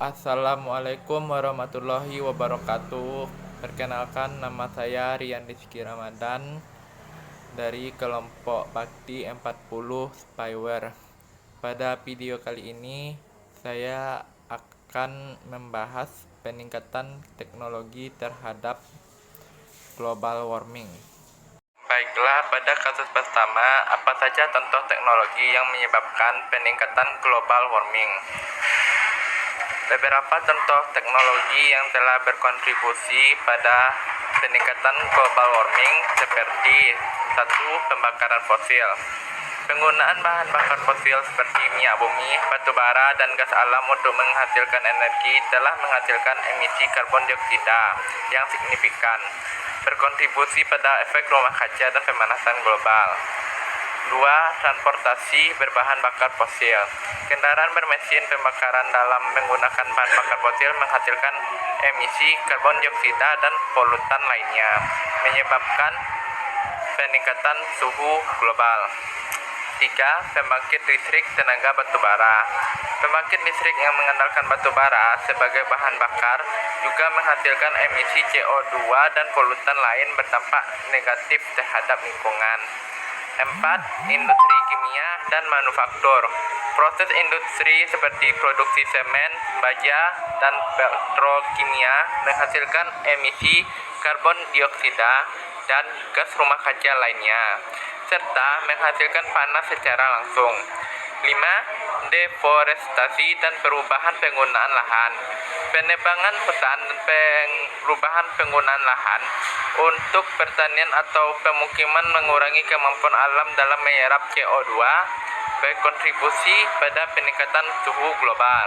Assalamualaikum warahmatullahi wabarakatuh. Perkenalkan, nama saya Rian Rizky Ramadan dari kelompok Bakti 40 Spyware. Pada video kali ini saya akan membahas peningkatan teknologi terhadap global warming. Baiklah, pada kasus pertama, apa saja contoh teknologi yang menyebabkan peningkatan global warming? Beberapa contoh teknologi yang telah berkontribusi pada peningkatan global warming seperti: 1. Pembakaran fosil. Penggunaan bahan bakar fosil seperti minyak bumi, batu bara, dan gas alam untuk menghasilkan energi telah menghasilkan emisi karbon dioksida yang signifikan, berkontribusi pada efek rumah kaca dan pemanasan global. 2. Transportasi berbahan bakar fosil. Kendaraan bermesin pembakaran dalam menggunakan bahan bakar fosil menghasilkan emisi karbon dioksida dan polutan lainnya, menyebabkan peningkatan suhu global. 3. Pembangkit listrik tenaga batu bara. Pembangkit listrik yang mengandalkan batu bara sebagai bahan bakar juga menghasilkan emisi CO2 dan polutan lain berdampak negatif terhadap lingkungan. 4. Industri kimia dan manufaktur. Proses industri seperti produksi semen, baja, dan petrokimia menghasilkan emisi karbon dioksida dan gas rumah kaca lainnya, serta menghasilkan panas secara langsung. 5. Deforestasi dan perubahan penggunaan lahan. Penebangan hutan dan perubahan penggunaan lahan untuk pertanian atau pemukiman mengurangi kemampuan alam dalam menyerap CO2, berkontribusi pada peningkatan suhu global.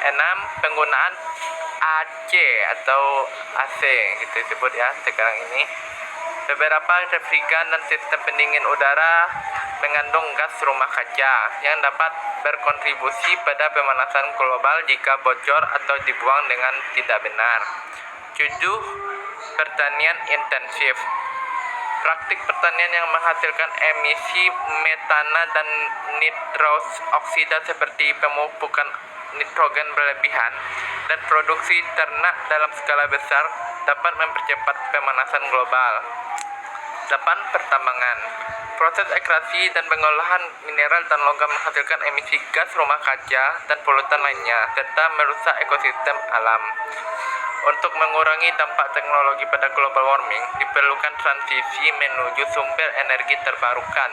6. Penggunaan AC atau AC gitu disebut ya sekarang ini. Beberapa refrigeran dan sistem pendingin udara mengandung gas rumah kaca yang dapat berkontribusi pada pemanasan global jika bocor atau dibuang dengan tidak benar. 7. Pertanian intensif. Praktik pertanian yang menghasilkan emisi metana dan nitrous oksida seperti pemupukan nitrogen berlebihan dan produksi ternak dalam skala besar dapat mempercepat pemanasan global. 8. Pertambangan. Proses ekstraksi dan pengolahan mineral dan logam menghasilkan emisi gas rumah kaca dan polutan lainnya, serta merusak ekosistem alam. Untuk mengurangi dampak teknologi pada global warming, diperlukan transisi menuju sumber energi terbarukan,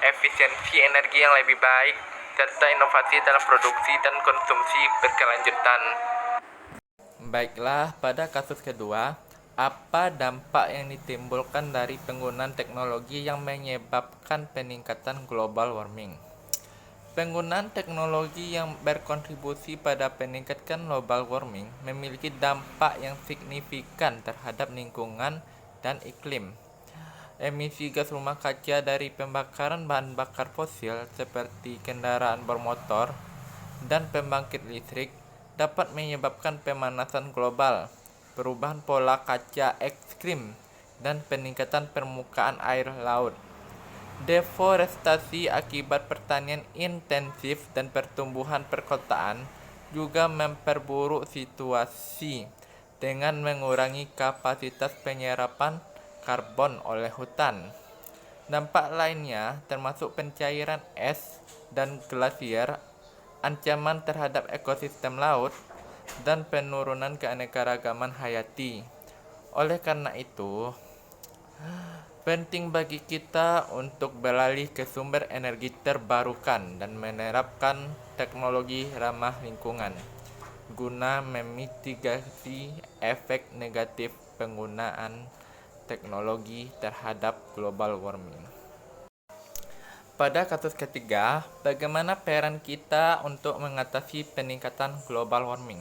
efisiensi energi yang lebih baik, serta inovasi dalam produksi dan konsumsi berkelanjutan. Baiklah, pada kasus kedua, apa dampak yang ditimbulkan dari penggunaan teknologi yang menyebabkan peningkatan global warming? Penggunaan teknologi yang berkontribusi pada peningkatan global warming memiliki dampak yang signifikan terhadap lingkungan dan iklim. Emisi gas rumah kaca dari pembakaran bahan bakar fosil seperti kendaraan bermotor dan pembangkit listrik dapat menyebabkan pemanasan global, perubahan pola kaca ekstrim, dan peningkatan permukaan air laut. Deforestasi akibat pertanian intensif dan pertumbuhan perkotaan juga memperburuk situasi dengan mengurangi kapasitas penyerapan karbon oleh hutan. Dampak lainnya termasuk pencairan es dan glasier, ancaman terhadap ekosistem laut, dan penurunan keanekaragaman hayati. Oleh karena itu, penting bagi kita untuk beralih ke sumber energi terbarukan dan menerapkan teknologi ramah lingkungan guna memitigasi efek negatif penggunaan teknologi terhadap global warming. Pada kasus ketiga, bagaimana peran kita untuk mengatasi peningkatan global warming?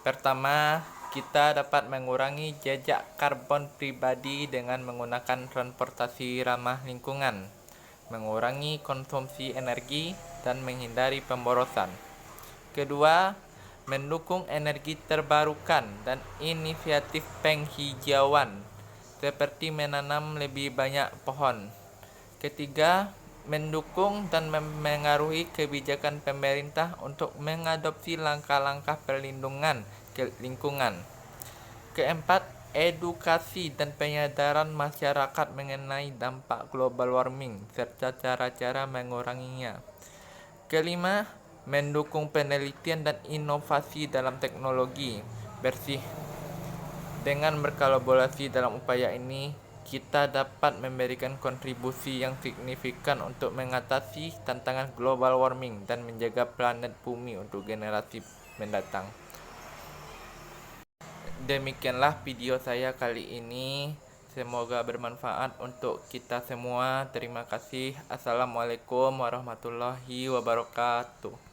Pertama, kita dapat mengurangi jejak karbon pribadi dengan menggunakan transportasi ramah lingkungan, mengurangi konsumsi energi, dan menghindari pemborosan. Kedua, mendukung energi terbarukan dan inisiatif penghijauan, seperti menanam lebih banyak pohon. Ketiga, mendukung dan memengaruhi kebijakan pemerintah untuk mengadopsi langkah-langkah perlindungan lingkungan. Keempat, edukasi dan penyadaran masyarakat mengenai dampak global warming serta cara-cara menguranginya. Kelima, mendukung penelitian dan inovasi dalam teknologi bersih. Dengan berkolaborasi dalam upaya ini, kita dapat memberikan kontribusi yang signifikan untuk mengatasi tantangan global warming dan menjaga planet bumi untuk generasi mendatang. Demikianlah video saya kali ini. Semoga bermanfaat untuk kita semua. Terima kasih. Assalamualaikum warahmatullahi wabarakatuh.